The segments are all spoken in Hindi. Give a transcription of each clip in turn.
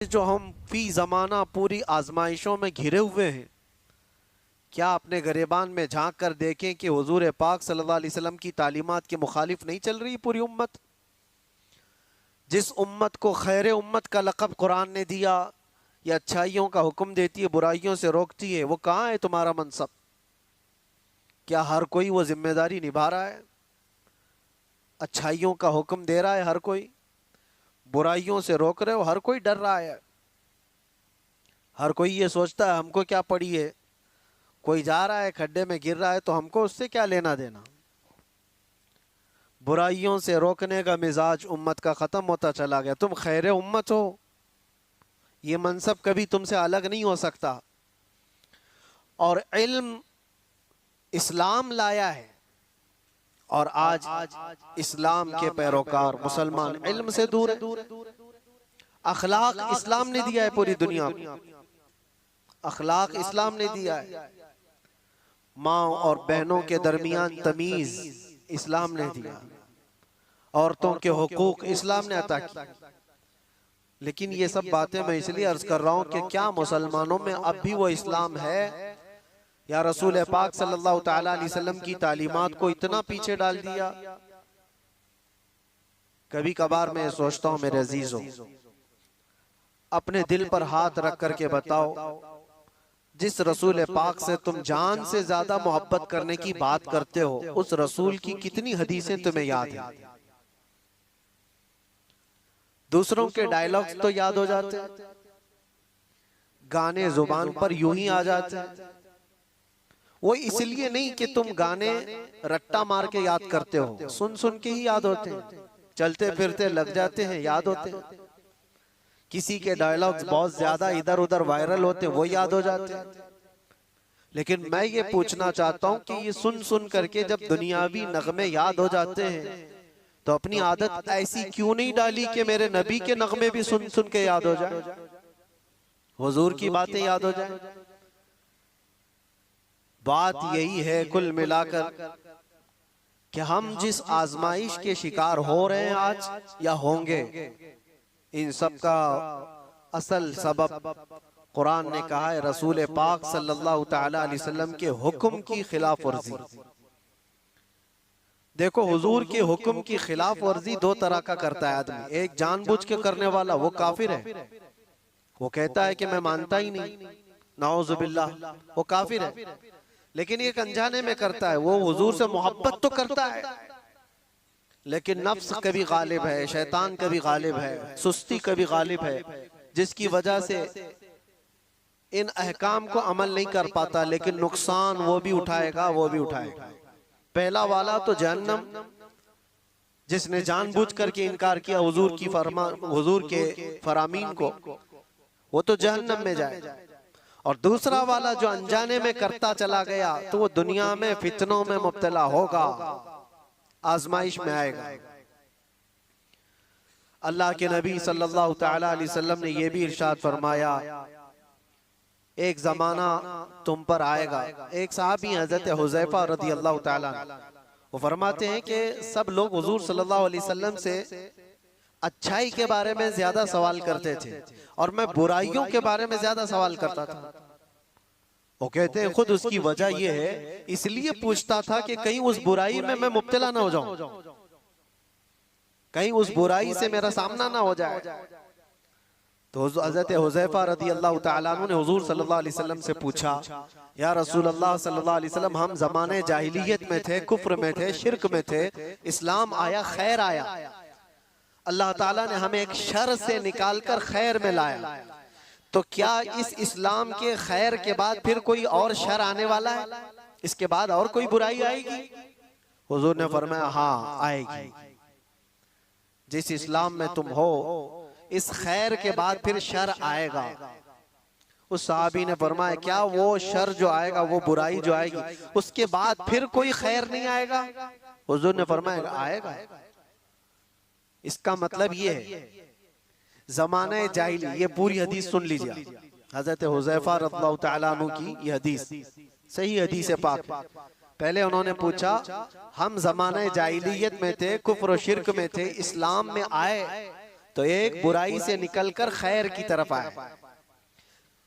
जो हम फी ज़माना पूरी आजमाइशों में घिरे हुए हैं, क्या अपने गिरेबान में झांक कर देखें कि हुजूर पाक सल्लल्लाहु अलैहि वसल्लम की तालीमात के मुखालिफ नहीं चल रही पूरी उम्मत। जिस उम्मत को खैर उम्मत का लक़ब कुरान ने दिया, या अच्छाइयों का हुक्म देती है, बुराइयों से रोकती है, वो कहाँ है तुम्हारा मनसब? क्या हर कोई वो जिम्मेदारी निभा रहा है? अच्छाइयों का हुक्म दे रहा है हर कोई, बुराइयों से रोक रहे हो हर कोई, डर रहा है हर कोई। ये सोचता है हमको क्या पड़ी है, कोई जा रहा है खड्डे में गिर रहा है तो हमको उससे क्या लेना देना। बुराइयों से रोकने का मिजाज उम्मत का ख़त्म होता चला गया। तुम खैर उम्मत हो, ये मनसब कभी तुमसे अलग नहीं हो सकता। और इल्म इस्लाम लाया है, और आज इस्लाम के पैरोकार मुसलमान इल्म से दूर है। अखलाक इस्लाम ने दिया है पूरी दुनिया को, अखलाक इस्लाम ने दिया है। माँ और बहनों के दरमियान तमीज इस्लाम ने दिया, औरतों के हुकूक इस्लाम ने अता की। लेकिन ये सब बातें मैं इसलिए अर्ज कर रहा हूँ कि क्या मुसलमानों में अब भी वो इस्लाम है, या रसूल पाक सल्लल्लाहु तआला अलैहि वसल्लम की तालीमात को इतना पीछे डाल दिया। कभी कभार मैं सोचता हूँ मेरे अजीजों, अपने दिल पर हाथ रख करके बताओ, जिस रसूल पाक से तुम जान से ज्यादा मोहब्बत करने की बात करते हो, उस रसूल की कितनी हदीसें तुम्हें याद हैं? दूसरों के डायलॉग्स तो याद हो जाते, गाने जुबान पर यूं ही आ जाते। वो इसलिए नहीं कि तुम गाने रट्टा मार के याद करते हो, सुन सुन के ही याद होते हैं, चलते फिरते लग जाते हैं, याद होते हैं। किसी के डायलॉग्स बहुत ज्यादा इधर उधर वायरल होते हैं, वो याद हो जाते हैं। लेकिन मैं ये पूछना चाहता हूँ कि ये सुन सुन करके जब दुनियावी नगमे याद हो जाते हैं, तो अपनी आदत ऐसी क्यों नहीं डाली कि मेरे नबी के नगमे भी सुन सुन के याद हो जाए, हुजूर की बातें याद हो जाए। बात यही है कुल मिलाकर कि हम जिस आजमाइश के शिकार हो रहे हैं आज या होंगे, इन सब का असल सबब कुरान ने कहा है रसूल पाक सल्लल्लाहु तआला अलैहि वसल्लम के हुक्म की खिलाफ वर्जी। देखो, हुजूर के हुक्म की खिलाफ वर्जी दो तरह का करता है आदमी। एक जानबूझ के करने वाला, वो काफिर है, वो कहता है कि मैं मानता ही नहीं, नाउजुबिल्लाह, वो काफिर है। लेकिन एक अनजाने में करता है, वो हुजूर से मोहब्बत तो करता है, लेकिन नफ्स कभी गालिब है, शैतान कभी गालिब है, सुस्ती कभी गालिब है, जिसकी वजह से इन अहकाम को अमल नहीं कर पाता। लेकिन नुकसान वो भी उठाएगा, वो भी उठाएगा। पहला वाला तो जहन्नम, जिसने जानबूझ करके इनकार किया हुजूर की हुजूर के फरामीन को, वो तो जहन्नम में जाएगा। और दूसरा वाला जो अनजाने में करता चला गया, तो वो दुनिया में फितनों में मुब्तला होगा, आजमाइश में आएगा। अल्लाह के नबी सल्लल्लाहु तआला अलैहि वसल्लम ने यह भी इरशाद फरमाया, एक जमाना तुम पर आएगा। एक साहबी हजरत हुज़ैफा रज़ी अल्लाह ताला, वो फरमाते हैं कि सब लोग हुजूर सल्लल्लाहु अलैहि वसल्लम से अच्छाई के बारे में ज्यादा सवाल करते थे, और मैं बुराइयों के बारे में ज्यादा सवाल करता था। वो कहते हैं खुद उसकी वजह ये है, इसलिए पूछता था कि कहीं उस बुराई में मैं मुब्तला ना हो जाऊं, कहीं उस बुराई से मेरा सामना ना हो जाए। तो हज़रत हुज़ैफा रज़ी अल्लाह तआला अन्हु ने हुजूर सल्लल्लाहु अलैहि वसल्लम से पूछा, या रसूल अल्लाह सल्लल्लाहु अलैहि वसल्लम, हम ज़माने जाहिलियत में थे, कुफ्र में थे, शिर्क में थे, इस्लाम आया, खैर आया, अल्लाह ताला ने हमें एक शर से निकालकर खैर में लाया, तो क्या इस इस्लाम के खैर के बाद फिर कोई और शर आने वाला है? इसके बाद और कोई बुराई आएगी? हुजूर ने फरमाया, हाँ आएगी। जिस इस्लाम में तुम हो, इस खैर के बाद फिर शर आएगा। उस साहबी ने फरमाया, क्या वो शर जो आएगा, वो बुराई जो आएगी, उसके बाद फिर कोई खैर नहीं आएगा? हुजूर ने फरमाया, आएगा। इसका मतलब ये है, ज़माने जाहिली, ये पूरी हदीस सुन लीजिए, हजरत हुज़ैफा रज़ियल्लाहु तआला अन्हु की ये हदीस सही हदीस है पाक। पहले उन्होंने पूछा, हम ज़माने जाहिलियत में थे, कुफ्र और शिर्क में थे, इस्लाम में आए तो एक बुराई से निकलकर खैर की तरफ आया।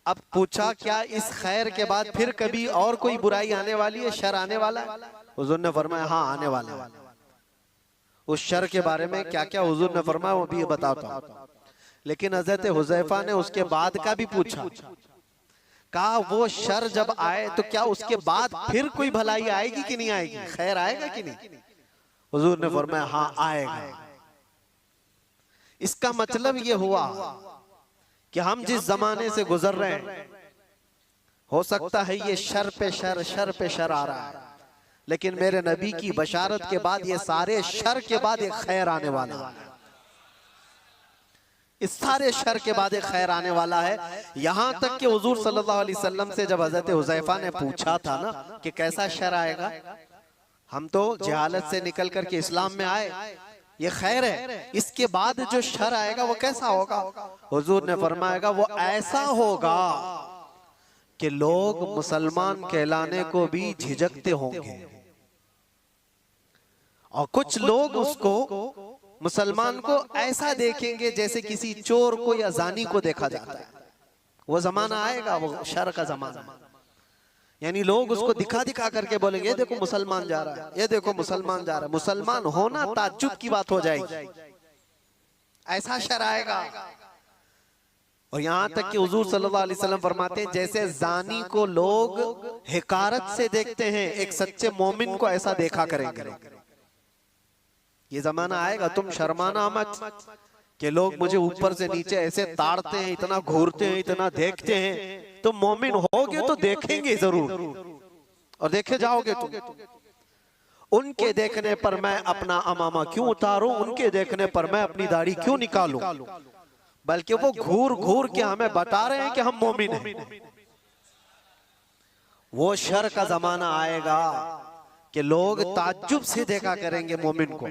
अब पूछा क्या इस खैर के बाद फिर कभी और कोई बुराई आने वाली है, शर आने वाला है? हुजूर ने फरमाया हाँ आने वाला है। उस शर के बारे में क्या क्या हुजूर ने फरमाया वो भी बताता हूं। लेकिन हजरत हुज़ैफा ने उसके बाद का भी पूछा, कहा वो शर जब आए तो क्या उसके बाद फिर कोई भलाई आएगी कि नहीं आएगी, खैर आएगा कि नहीं? हुजूर ने फरमाया हाँ आएगा। इसका मतलब ये हुआ कि हम जिस जमाने से गुजर रहे हैं, हो सकता है ये शर पे शर आ रहा है, लेकिन मेरे नबी की बशारत के बाद ये सारे शर के बाद एक खैर आने वाला है। इस सारे शर के बाद एक खैर आने वाला है। यहां तक कि हुजूर सल्लल्लाहु अलैहि वसल्लम से जब हजरत हुज़ैफा ने पूछा था ना कि कैसा शर आएगा, हम तो जहालत से निकल करके इस्लाम में आए, ये खैर है, इसके बाद जो शर आएगा वो कैसा होगा? हुजूर ने फरमाएगा वो ऐसा होगा कि लोग मुसलमान कहलाने को भी झिझकते होंगे, और कुछ लोग उसको मुसलमान को ऐसा देखेंगे जैसे किसी चोर को या जानी को देखा जाता है। वो जमाना आएगा, वो शर का जमाना, यानी लोग उसको दिखा दिखा करके बोलेंगे ये देखो मुसलमान जा रहा है, ये देखो मुसलमान जा रहा है। मुसलमान होना ताज्जुब की बात हो जाएगी, ऐसा शर आएगा। और यहां तक कि हुजूर सल्लल्लाहु अलैहि वसल्लम फरमाते हैं जैसे जानी को लोग हिकारत से देखते हैं, एक सच्चे मोमिन को ऐसा देखा करेंगे। ये जमाना आएगा, तुम शर्माना मत कि लोग मुझे ऊपर से नीचे ऐसे ताड़ते हैं, इतना घूरते हैं, इतना देखते हैं। तुम मोमिन होगे तो देखेंगे जरूर, और देखे जाओगे तुम। उनके देखने पर मैं अपना अमामा क्यों उतारूं, उनके देखने पर मैं अपनी दाढ़ी क्यों निकालूं, बल्कि वो घूर घूर के हमें बता रहे हैं कि हम मोमिन हैं। वो शर का जमाना आएगा कि लोग ताज्जुब से देखा करेंगे मोमिन को,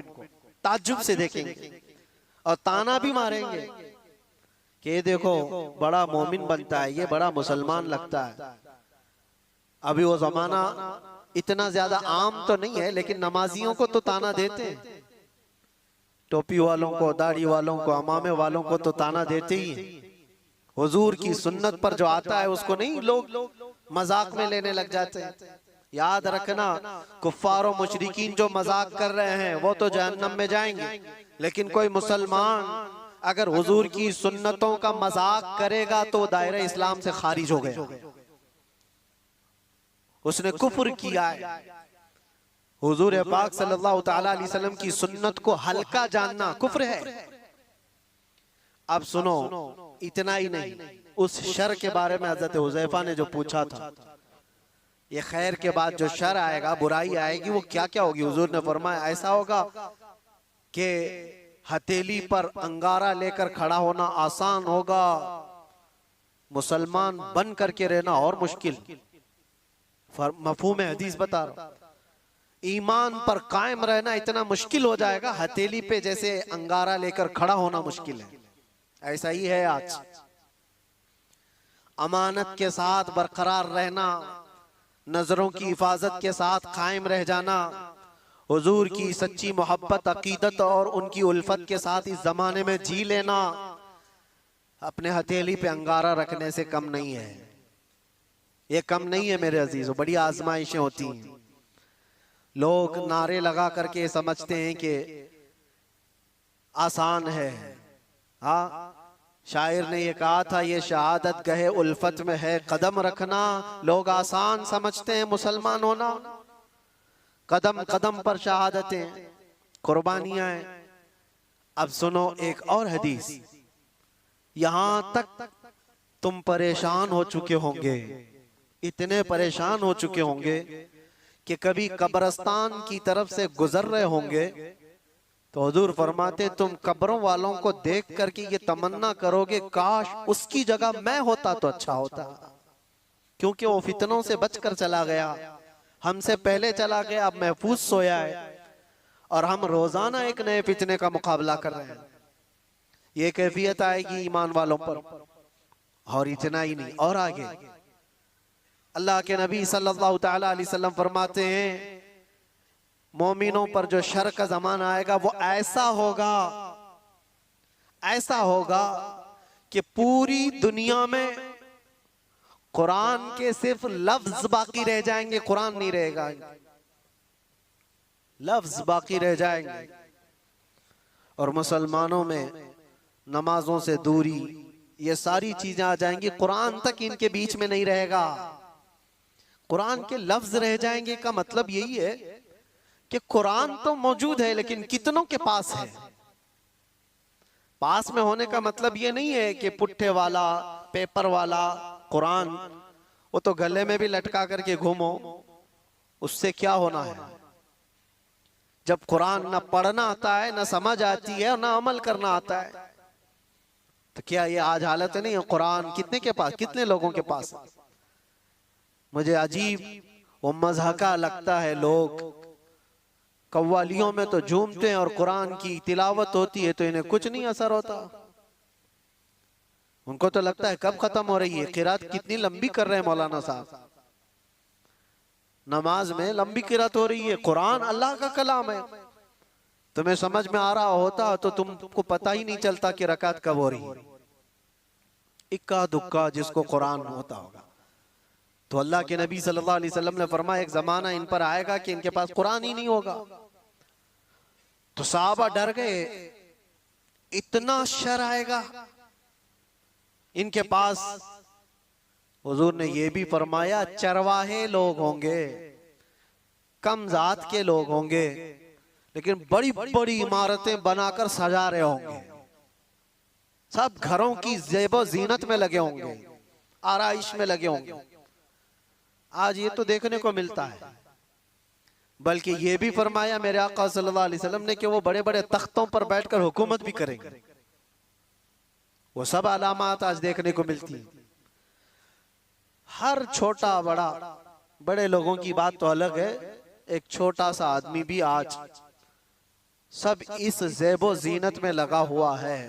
ताज्जुब से देखेंगे और ताना भी मारेंगे कि ये देखो बड़ा मोमिन बनता है, ये बड़ा मुसलमान लगता है। अभी वो जमाना इतना ज्यादा आम तो नहीं है, लेकिन नमाजियों को तो ताना देते हैं, टोपी वालों को, दाढ़ी वालों को, अमामे वालों को तो ताना देते ही हैं। हुजूर की सुन्नत पर जो आता है उसको नहीं लोग मजाक में लेने लग जाते हैं। याद रखना, कुफ्फार और मुशरिकीन जो मजाक कर रहे हैं वो तो जहन्नम में जाएंगे, लेकिन कोई मुसलमान अगर हुजूर की सुन्नतों का मजाक करेगा तो दायरे इस्लाम से खारिज हो गया, उसने कुफ्र किया है। हुजूर पाक सल्लल्लाहु तआला अलैहि वसल्लम की सुन्नत को हल्का जानना कुफ्र है। अब सुनो, इतना ही नहीं, उस शर के बारे में हजरत हुज़ैफा ने जो पूछा था, ये खैर के बाद जो शर आएगा, बुराई आएगी, वो क्या क्या होगी? हुजूर ने फरमाया ऐसा होगा कि हथेली पर अंगारा लेकर खड़ा होना आसान होगा, मुसलमान बन करके रहना और मुश्किल। मफहूम हदीस बता रहा, ईमान पर कायम रहना इतना मुश्किल हो जाएगा, हथेली पे जैसे अंगारा लेकर खड़ा होना मुश्किल है। ऐसा ही है आज। अमानत के साथ बरकरार रहना, नजरों की हिफाजत के साथ कायम रह जाना, हुजूर की सच्ची मोहब्बत, अकीदत और उनकी उल्फत के साथ इस जमाने में जी लेना, अपने हथेली पे अंगारा रखने से कम नहीं है। ये कम नहीं है मेरे अजीजों, बड़ी आजमाइशें होती हैं। लोग नारे लगा करके समझते हैं कि आसान है। हाँ, शायर ने ये कहा था, ये शहादत गहे उल्फत में है कदम रखना। लोग आसान समझते हैं मुसलमान होना, कदम कदम पर शहादतें, कुर्बानियां हैं। अब सुनो एक और हदीस, यहां तक तुम परेशान हो चुके होंगे, इतने परेशान हो चुके होंगे कि कभी कब्रिस्तान की तरफ से गुजर रहे होंगे तो हुजूर फरमाते तुम कब्रों वालों को देख करके ये तमन्ना करोगे काश उसकी जगह मैं होता तो अच्छा होता, क्योंकि वो फितनों से बचकर चला गया, हमसे पहले चला गया, अब महफूज सोया है, और हम रोजाना एक नए फितने का मुकाबला कर रहे हैं। ये कैफियत आएगी ईमान वालों पर। और इतना ही नहीं, और आगे अल्लाह के नबी सल्लल्लाहु तआला अलैहि वसल्लम फरमाते हैं मोमिनों पर जो शर का जमाना आएगा वो ऐसा होगा, ऐसा होगा कि पूरी दुनिया में कुरान के सिर्फ लफ्ज बाकी रह जाएंगे, कुरान नहीं रहेगा, लफ्ज बाकी रह जाएंगे। और मुसलमानों में नमाजों से दूरी, ये सारी चीजें आ जाएंगी, कुरान तक इनके बीच में नहीं रहेगा, कुरान के लफ्ज रह जाएंगे। का मतलब यही है कि कुरान तो मौजूद है लेकिन कितनों के पास है। पास में होने का मतलब ये नहीं है कि पुट्ठे वाला, पेपर वाला कुरान, वो तो गले में भी लटका करके घूमो, उससे क्या होना है। जब कुरान ना पढ़ना आता है, ना समझ आती है और ना अमल करना आता है, तो क्या ये आज हालत नहीं है। कुरान कितने के पास, कितने लोगों के पास। मुझे अजीब वो मज़हका लगता है, लोग कव्वालियों में तो झूमते हैं और कुरान की तिलावत होती है तो इन्हें कुछ नहीं असर होता। उनको तो लगता है कब खत्म हो रही है, किरात कितनी लंबी कर रहे हैं मौलाना साहब, नमाज में लंबी किरात हो रही है। कुरान अल्लाह का कलाम है, तुम्हें समझ में आ रहा होता तो तुमको पता ही नहीं चलता कि रकात कब हो रही है। इक्का दुक्का जिसको कुरान होता होगा। तो अल्लाह के नबी सल्लल्लाहु अलैहि वसल्लम ने फरमाया एक जमाना इन पर आएगा कि इनके पास कुरान ही नहीं होगा। तो सहाबा डर गए, इतना शर आएगा इनके पास। हुजूर ने यह भी फरमाया चरवाहे लोग होंगे, कम जात के लोग होंगे, लेकिन बड़ी बड़ी इमारतें बनाकर सजा रहे होंगे, सब घरों की ज़ेबो ज़ीनत में लगे होंगे, आराइश में लगे होंगे। आज ये तो देखने को मिलता है। बल्कि ये भी फरमाया मेरे आका सल्लल्लाहु अलैहि वसल्लम ने कि वो बड़े बड़े तख्तों पर बैठकर हुकूमत भी करेंगे। वो सब अलामात आज देखने को मिलती हैं। हर छोटा बड़ा, बड़े लोगों की बात तो अलग है, एक छोटा सा आदमी भी आज सब इस ज़ेबो ज़ीनत में लगा हुआ है।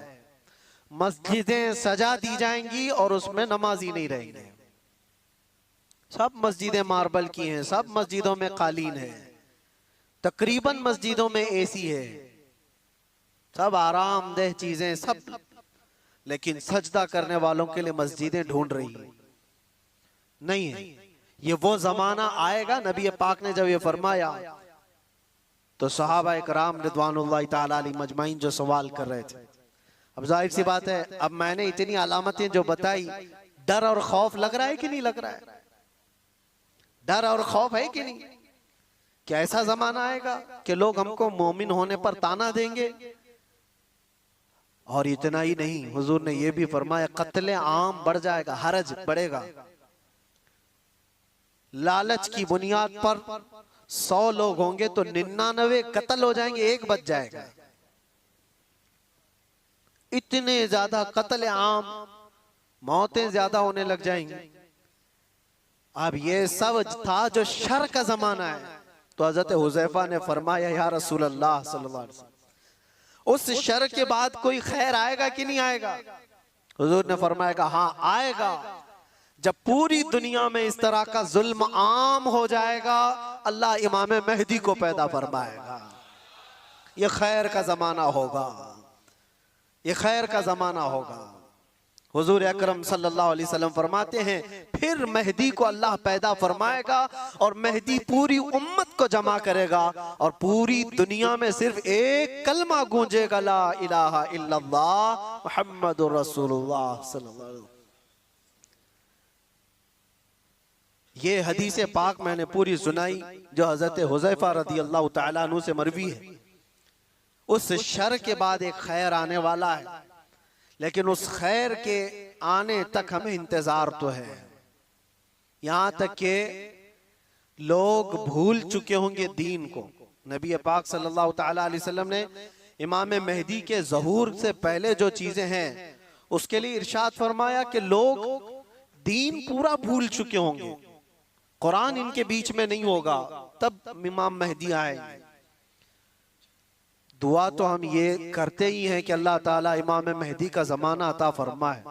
मस्जिदें सजा दी जाएंगी और उसमें नमाजी नहीं रहेंगे। सब मस्जिदें मार्बल की हैं, सब मस्जिदों में कालीन है, तकरीबन मस्जिदों में एसी है, सब आरामदेह चीजें सब, लेकिन सजदा करने वालों के लिए मस्जिदें ढूंढ रही नहीं है। ये वो जमाना आएगा, नबी पाक ने जब ये फरमाया तो सहाबा इकराम रिदवानुल्लाह ताला अलैहिम मजमाइन जो सवाल कर रहे थे। अब जाहिर सी बात है, अब मैंने इतनी अलामतें जो बताई, डर और खौफ लग रहा है कि नहीं लग रहा है? डर और खौफ है कि नहीं? क्या ऐसा जमाना आएगा कि लोग हमको मोमिन होने पर ताना देंगे? और इतना ही नहीं, हुजूर ने यह भी फरमाया कत्ले आम बढ़ जाएगा, हरज बढ़ेगा। लालच की बुनियाद पर 100 लोग होंगे तो 99 कत्ल हो जाएंगे, एक बच जाएगा। इतने ज्यादा कत्ले आम, मौतें ज्यादा होने लग जाएंगी। अब ये सब था जो शर का जमाना है। तो हजरत हुज़ैफा ने फरमाया या रसूल अल्लाह सल्लल्लाहु अलैहि वसल्लम, उस शर के बाद कोई खैर आएगा कि नहीं आएगा? हुजूर ने फरमाया हाँ आएगा। जब पूरी दुनिया में इस तरह का जुल्म आम हो जाएगा, अल्लाह इमाम मेहदी को पैदा फरमाएगा। ये खैर का जमाना होगा, ये खैर का जमाना होगा। हुजूर अकरम सल्लल्लाहु अलैहि वसल्लम फरमाते हैं फिर मेहदी को अल्लाह पैदा फरमाएगा और मेहदी पूरी उम्मत को जमा करेगा और पूरी दुनिया में सिर्फ एक कलमा गूंजेगा, ला इलाहा इल्लल्लाह मुहम्मदुर रसूलुल्लाह सल्लल्लाहु अलैहि वसल्लम। ये हदीस पाक मैंने पूरी सुनाई जो हजरत हुज़ैफा रज़ियल्लाहु तआला अन्हु से मरवी है। उस शर के बाद एक खैर आने वाला है, लेकिन उस खैर के आने तक हमें इंतजार तो है। यहां तक के लोग भूल चुके होंगे दीन को। नबी पाक सल्लल्लाहु तआला अलैहि वसल्लम ने इमाम मेहदी के ज़हूर से पहले जो चीजें हैं उसके लिए इरशाद फरमाया कि लोग दीन पूरा भूल चुके होंगे, कुरान इनके बीच में नहीं होगा, तब इमाम मेहदी आएंगे। दुआ तो हम ये करते ही हैं कि अल्लाह ताला इमाम मेहदी का जमाना अता फरमाए।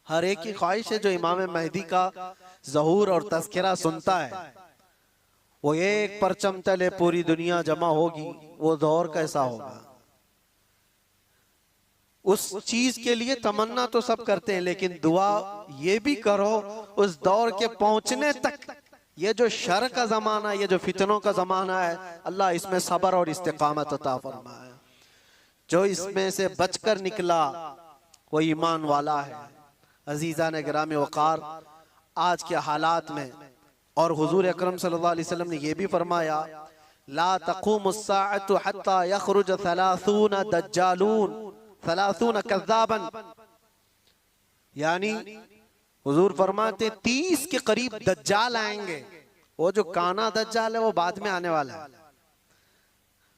हर एक की ख्वाहिश है जो इमाम मेहदी का ज़हूर और तज़किरा सुनता है, वो एक परचम तले पूरी दुनिया जमा होगी, वो दौर कैसा होगा। उस चीज के लिए तमन्ना तो सब करते हैं, लेकिन दुआ ये भी करो उस दौर के पहुंचने तक। ये जो शर का जमाना, ये जो फितनों का जमाना है, अल्लाह इसमें सब्र और इस्तिकामत अता फरमाए। जो इसमें से बचकर निकला वो ईमान वाला है। अजीजा ने गिराम वक़ार, आज के हालात में, और हुजूर अकरम सल्लल्लाहु अलैहि वसल्लम ने यह भी फरमाया, ला तक़ूमुस्साअतु हत्ता यख़रुज 30 दज्जालून 30 कज़्ज़ाबन, यानी हुजूर फरमाते 30 के करीब दज्जाल आएंगे। वो जो काना दज्जाल है वो बाद में आने वाला है।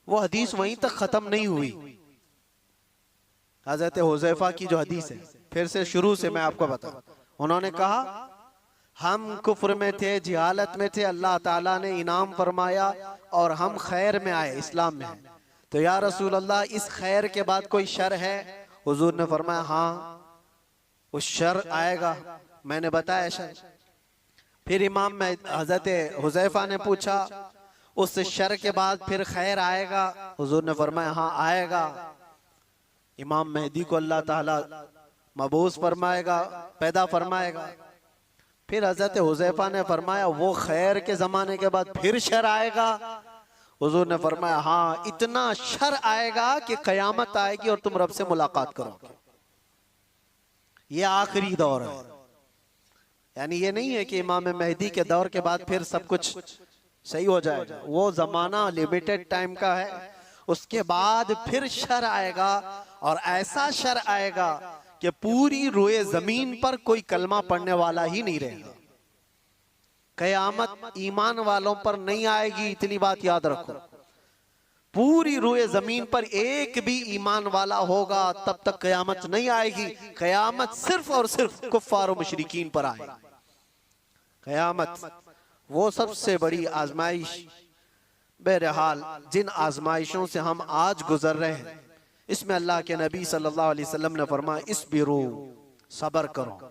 वो हदीस वहीं तक खत्म नहीं हुई। हज़रत हुज़ैफा की जो हदीस है, फिर से शुरू से मैं आपको बताऊं। उन्होंने कहा, हम कुफ्र में थे, जिहालत में थे, अल्लाह ताला ने इनाम फरमाया और हम खैर में आए, इस्लाम में हैं। तो या रसूल अल्लाह, इस खैर के बाद कोई शर है? हुजूर ने फरमाया, हाँ उस शर आएगा। मैंने बताया शर। फिर इमाम में हज़रत हुज़ैफा ने पूछा, उस शर के बाद फिर खैर आएगा? हुजूर ने फरमाया, हाँ आएगा। इमाम मेहदी को अल्लाह ताला मबूस फरमाएगा, पैदा फरमाएगा। फिर हज़रत हुज़ैफा ने फरमाया, वो खैर के ज़माने के बाद फिर शर आएगा? हुजूर ने फरमाया, हाँ इतना शर आएगा कि क़यामत आएगी और तुम रब से मुलाकात करोगे। ये आखिरी दौर है। यानी ये नहीं है कि इमाम मेहदी के दौर के बाद फिर सब कुछ सही हो जाएगा। वो ज़माना लिमिटेड टाइम का है, उसके बाद फिर शर आएगा, और ऐसा शर आएगा कि पूरी रोए जमीन पर कोई कलमा पढ़ने वाला ही नहीं रहेगा। कयामत ईमान वालों पर नहीं आएगी, इतनी बात याद रखो। पूरी रोए जमीन पर एक भी ईमान वाला होगा तब तक कयामत नहीं आएगी। कयामत सिर्फ और सिर्फ कुफ्फार और मुशरिकीन पर आएगी। कयामत वो सबसे बड़ी आजमाइश। बहरहाल जिन आजमाइशों से हम आज गुजर रहे हैं, इसमें अल्लाह के नबी सल्लल्लाहु अलैहि वसल्लम ने फरमाया, इस्बिरू, सब्र करो,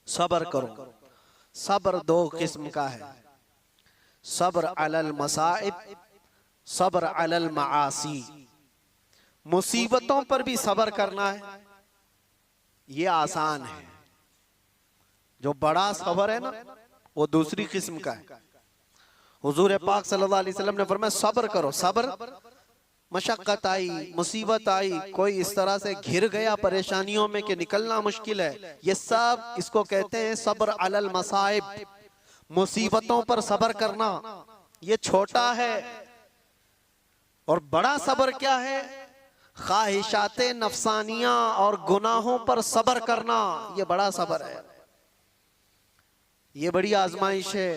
सब्र करो। सब्र दो किस्म का है, सब्र अलल मसाइब, सब्र अलल मासी। मुसीबतों पर भी सब्र करना है, ये आसान है। जो बड़ा सब्र है ना, वो दूसरी किस्म का है। हुजूर पाक सल्लल्लाहु अलैहि वसल्लम ने फरमाया, सब्र करो। सब्र, मशक्कत आई, मुसीबत आई, कोई इस तरह से घिर गया परेशानियों में कि निकलना मुश्किल है, ये सब इसको कहते हैं सब्र अलल मसाइब। मुसीबतों पर सब्र करना ये छोटा है। और बड़ा सब्र क्या है? ख्वाहिशाते नफसानिया और गुनाहों पर सब्र करना, ये बड़ा सब्र है। ये बड़ी आजमाइश है।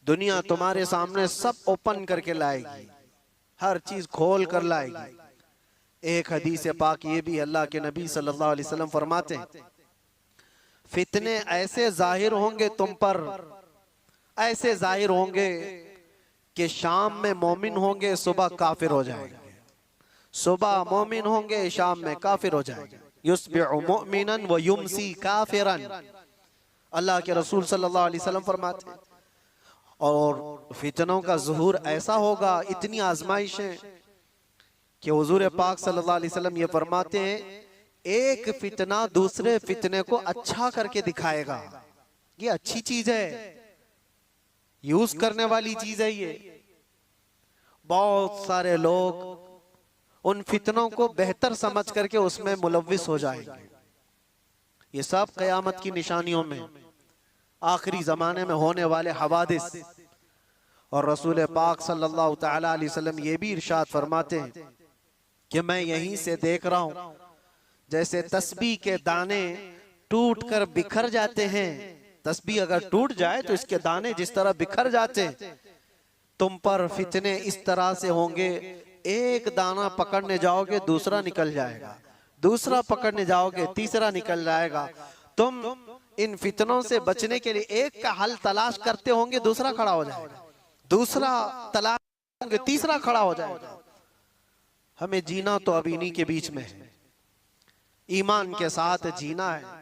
दुनिया तुम्हारे सामने सब ओपन करके लाएगी, हर चीज खोल कर लाएगी। एक हदीस पाक ये भी, अल्लाह के नबी सल्लल्लाहु अलैहि वसल्लम फरमाते हैं, फितने ऐसे जाहिर होंगे तुम पर, ऐसे जाहिर होंगे कि शाम में मोमिन होंगे, सुबह काफिर हो जाएंगे। सुबह मोमिन होंगे, शाम में काफिर हो जाएंगे। युस्बिहु मुमिनन व युमसी काफिरन, अल्लाह के रसूल सल्लल्लाहु अलैहि वसल्लम फरमाते हैं। और फितनों का ज़ुहूर ऐसा होगा, इतनी आजमाइशें कि हुजूर पाक सल्लल्लाहु अलैहि वसल्लम ये फरमाते हैं, एक फितना दूसरे फितने को अच्छा करके दिखाएगा। ये अच्छी चीज है, यूज करने वाली चीज है। ये बहुत सारे लोग उन फितनों को बेहतर समझ करके उसमें मुलव्विस हो जाएंगे। ये सब क़यामत की निशानियों में, आखिरी ज़माने में होने वाले हवादिस। और रसूल पाक सल्लल्लाहु तआला अलैहि वसल्लम ये भी इरशाद फरमाते हैं कि मैं यहीं से देख रहा हूँ, जैसे तस्बीह के दाने टूट कर बिखर जाते हैं। तस्बीह अगर टूट जाए तो इसके दाने जिस तरह बिखर जाते हैं, तुम पर फितने इस तरह से होंगे, एक दाना पकड़ने जाओगे दूसरा निकल जाएगा, दूसरा पकड़ने जाओगे तीसरा निकल जाएगा। तुम इन फितनों से बचने के लिए एक का हल तलाश करते होंगे, दूसरा खड़ा हो जाएगा, दूसरा तलाश होंगे, तीसरा खड़ा हो जाएगा। हमें जीना तो अब इन्हीं के बीच में है, ईमान के साथ जीना है।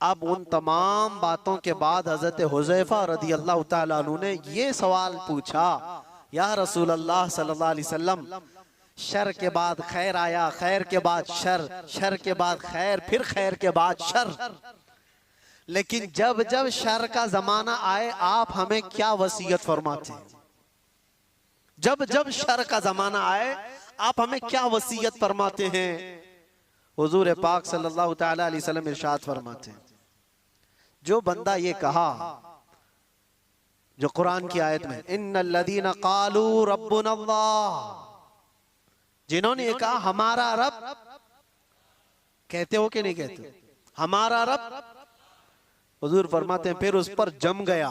अब उन तमाम बातों के बाद हजरत हुज़ैफा रदी अल्लाह तआला अन्हु ने ये सवाल पूछा, या रसूल अल्लाह सल्लल्लाहु अलैहि वसल्लम, शर के बाद खैर आया, खैर के बाद शर, शर के बाद खैर, फिर खैर के बाद शर। लेकिन जब जब शर का जमाना आए, आप हमें क्या वसीयत फरमाते हैं? जब जब शर का जमाना आए, आप हमें क्या वसीयत फरमाते हैं? हुजूर पाक सल्लल्लाहु तआला अलैहि वसल्लम इरशाद फरमाते हैं, जो बंदा ये कहा, जो कुरान की आयत में इन्नल्लज़ीना क़ालू रब्बुनल्लाह, जिन्होंने ये कहा हमारा रब, कहते हो कि नहीं कहते हमारा रब? हुजूर फरमाते हैं फिर उस पर जम गया,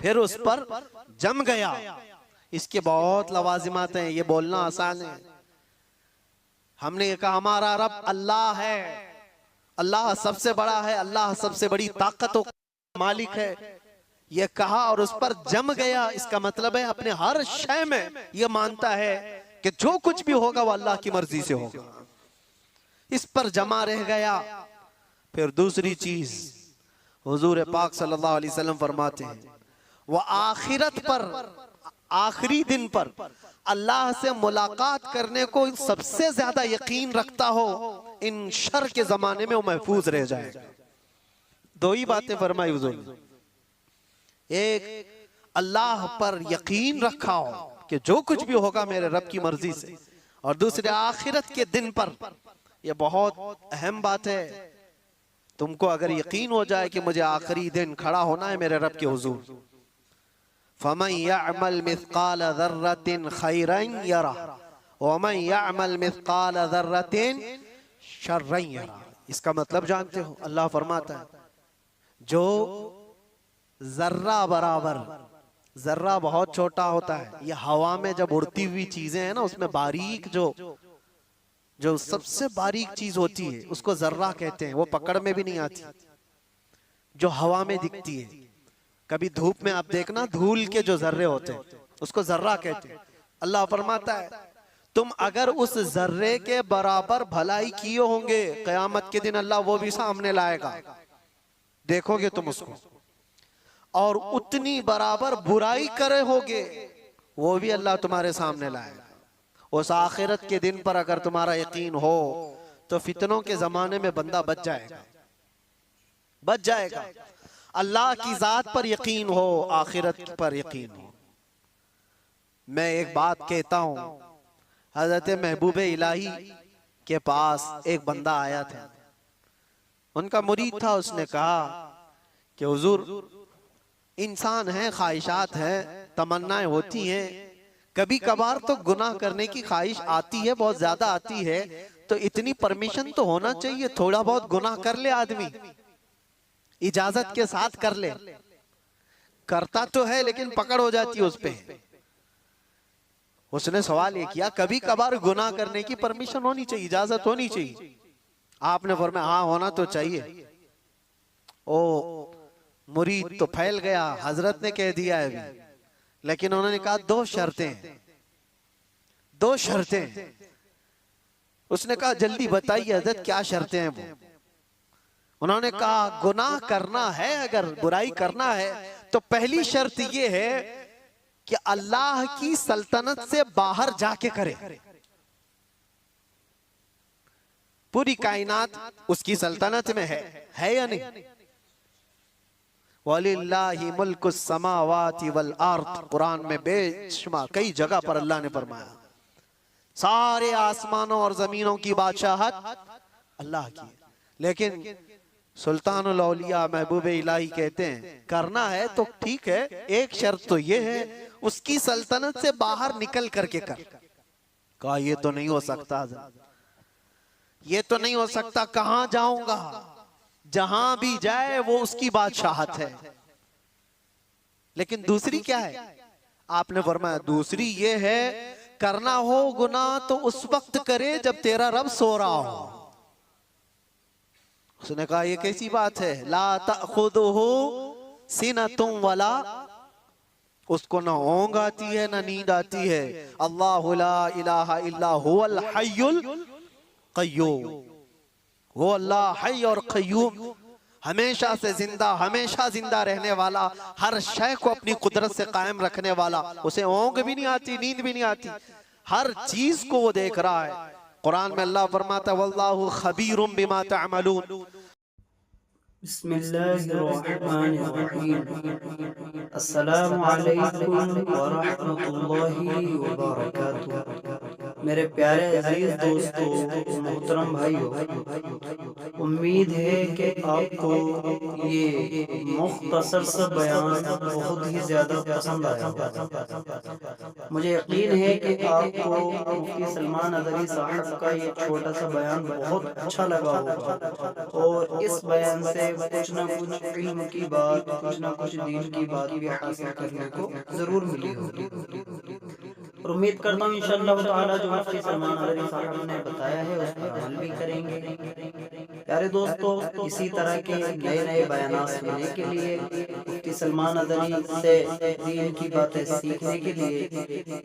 फिर उस पर जम गया। इसके बहुत लवाजिमात हैं, ये बोलना आसान है। हमने ये कहा हमारा रब अल्लाह है, अल्लाह सबसे बड़ा है, अल्लाह सबसे बड़ी ताकतों का मालिक है, ये कहा और उस पर जम गया। इसका मतलब है अपने हर शय में ये मानता है कि जो कुछ भी होगा वो अल्लाह की मर्जी से होगा, इस पर जमा रह गया। फिर दूसरी चीज हुजूर पाक सल्लल्लाहु अलैहि वसल्लम फरमाते हैं, वो आखिरत पर, आखिरी दिन पर अल्लाह से मुलाकात करने को सबसे ज्यादा यकीन रखता हो, इन शर के जमाने में वो महफूज रह जाएगा। दो ही बातें फरमाई हुजूर ने, एक अल्लाह पर यकीन रखा हो कि जो कुछ भी होगा मेरे रब की मर्जी से, और दूसरे आखिरत के दिन पर। यह बहुत अहम बात है। तुमको अगर यकीन हो जाए कि मुझे आखिरी दिन खड़ा होना है मेरे रब के हुजूर, फमन यअमल मिस्काल ज़र्रतिन खैरन यरा वमन यअमल मिस्काल ज़र्रतिन शर्रन यरा। इसका मतलब जानते हो? अल्लाह फरमाता है जो जर्रा बराबर, जर्रा बहुत छोटा होता है, ये हवा में जब उड़ती हुई चीजें हैं ना, उसमें बारीक जो सबसे बारीक चीज होती है उसको जर्रा कहते हैं। वो पकड़ में भी नहीं आती, जो हवा में दिखती है। कभी धूप में आप देखना, धूल के जो जर्रे होते हैं उसको जर्रा कहते हैं। अल्लाह फरमाता है तुम अगर उस जर्रे के बराबर भलाई किए होंगे, कयामत के दिन अल्लाह वो भी सामने लाएगा, देखोगे तुम उसको, और उतनी बराबर बुराई करे होगे वो भी अल्लाह तुम्हारे सामने लाएगा। उस आखिरत के दिन पर अगर तुम्हारा यकीन हो तो फितनों के जमाने में बंदा बच जाएगा, बच जाएगा। अल्लाह की जात पर यकीन हो, आखिरत पर यकीन हो। मैं एक बात कहता हूं, हजरत महबूब इलाही के पास एक बंदा आया था, उनका मुरीद था। उसने कहा कि हुजूर इंसान है, ख्वाहिशात हैं, तमन्नाएं होती हैं, कभी कभार तो गुनाह करने की ख्वाहिश आती है, बहुत ज्यादा आती है, तो इतनी परमिशन तो होना चाहिए, थोड़ा बहुत गुनाह कर ले आदमी, इजाजत के साथ कर ले। करता तो है लेकिन पकड़ हो जाती है उस पे। उसने सवाल ये किया, कभी कभार गुनाह करने की परमिशन होनी चाहिए, इजाजत होनी चाहिए? आपने फरमाया हाँ होना तो चाहिए। ओ मुरीद तो फैल गया, हजरत ने कह दिया है अभी, लेकिन उन्होंने कहा दो शर्तें, दो शर्तें। उसने कहा जल्दी बताइए हजरत क्या शर्तें हैं वो? उन्होंने कहा गुनाह करना है, अगर बुराई करना है तो पहली शर्त ये है कि अल्लाह की सल्तनत से बाहर जाके करे। पूरी कायनात उसकी सल्तनत में है या नहीं? वलिल्लाहि मुल्कुस समावाति वल अर्द, कुरान में बेशुमार कई जगह पर अल्लाह ने फरमाया सारे आसमानों और जमीनों की बादशाहत अल्लाह की। लेकिन सुल्तानुल औलिया महबूब इलाही कहते हैं करना है तो ठीक है, एक शर्त तो ये है उसकी सल्तनत से बाहर निकल करके कर। कहा ये तो नहीं हो सकता, ये तो नहीं हो सकता, कहां जाऊंगा? जहां भी जाए वो उसकी बादशाहत है। लेकिन दूसरी क्या है? आपने फरमाया दूसरी ये है करना हो गुनाह तो उस वक्त करे जब तेरा रब सो रहा हो। उसने कहा ये कैसी बात है? ला तअखुदुहु सिनतुम वला, उसको ना ऊंघ आती है ना नींद आती है। अल्लाहु ला इलाहा इल्ला हुवल हय्युल क़य्यूम, वो अल्लाह हय और क़य्यूम, हमेशा से जिंदा, हमेशा जिंदा रहने वाला, हर शय को अपनी कुदरत से कायम रखने वाला। उसे ऊंघ भी नहीं आती, नींद भी नहीं आती, हर चीज को वो देख रहा है। कुरान में अल्लाह फरमाता है वल्लाहु खबीरुम बिमा तअमलून। बिस्मिल्लाहिर्रहमानिर्रहीम। अस्सलामु अलैकुम वरहमतुल्लाहि वबरकातुहू। मेरे प्यारे अजीज दोस्तों, मोहतरम भाइयों, उम्मीद है कि आपको ये मुख्तसर सा बयान बहुत ही ज़्यादा पसंद आया होगा। मुझे यकीन है कि आपको मुफ्ती सलमान अज़हरी साहब का ये छोटा सा बयान बहुत अच्छा लगा होगा और इस बयान से कुछ ना कुछ इल्म की बात, कुछ ना कुछ दीन की बात भी हासिल करने को ज़रूर मिली होगी। और उम्मीद करता हूँ इंशाअल्लाह ताला जो मुफ्ती सलमान अज़हरी साहब ने बताया है उस पर अमल भी करेंगे। प्यारे दोस्तों, इसी तरह के नए नए बयानात सुनने के लिए, मुफ्ती सलमान अज़हरी से दीन की बातें सीखने के लिए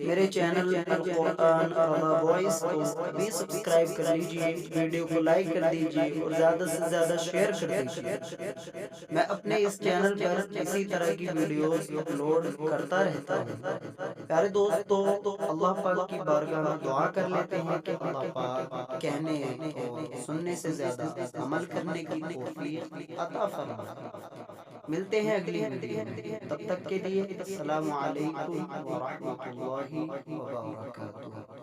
मेरे चैनल अल कुरआन रज़ा वॉइस को अभी सब्सक्राइब कर लीजिए, वीडियो को लाइक कर दीजिए और ज़्यादा से ज़्यादा शेयर कर दीजिए। मैं अपने इस चैनल पर इसी तरह की वीडियोस अपलोड करता रहता हूँ। प्यारे दोस्तों, अल्लाह पाक की बारगाह में दुआ कर लेते हैं कि अल्लाह पाक कहने और सुनने से ज़्यादा अमल करने की तौफीक अता फरमाए। मिलते हैं अगली वीडियो में, तब तक के लिए अस्सलामु अलैकुम व रहमतुल्लाहि व बरकातुहू।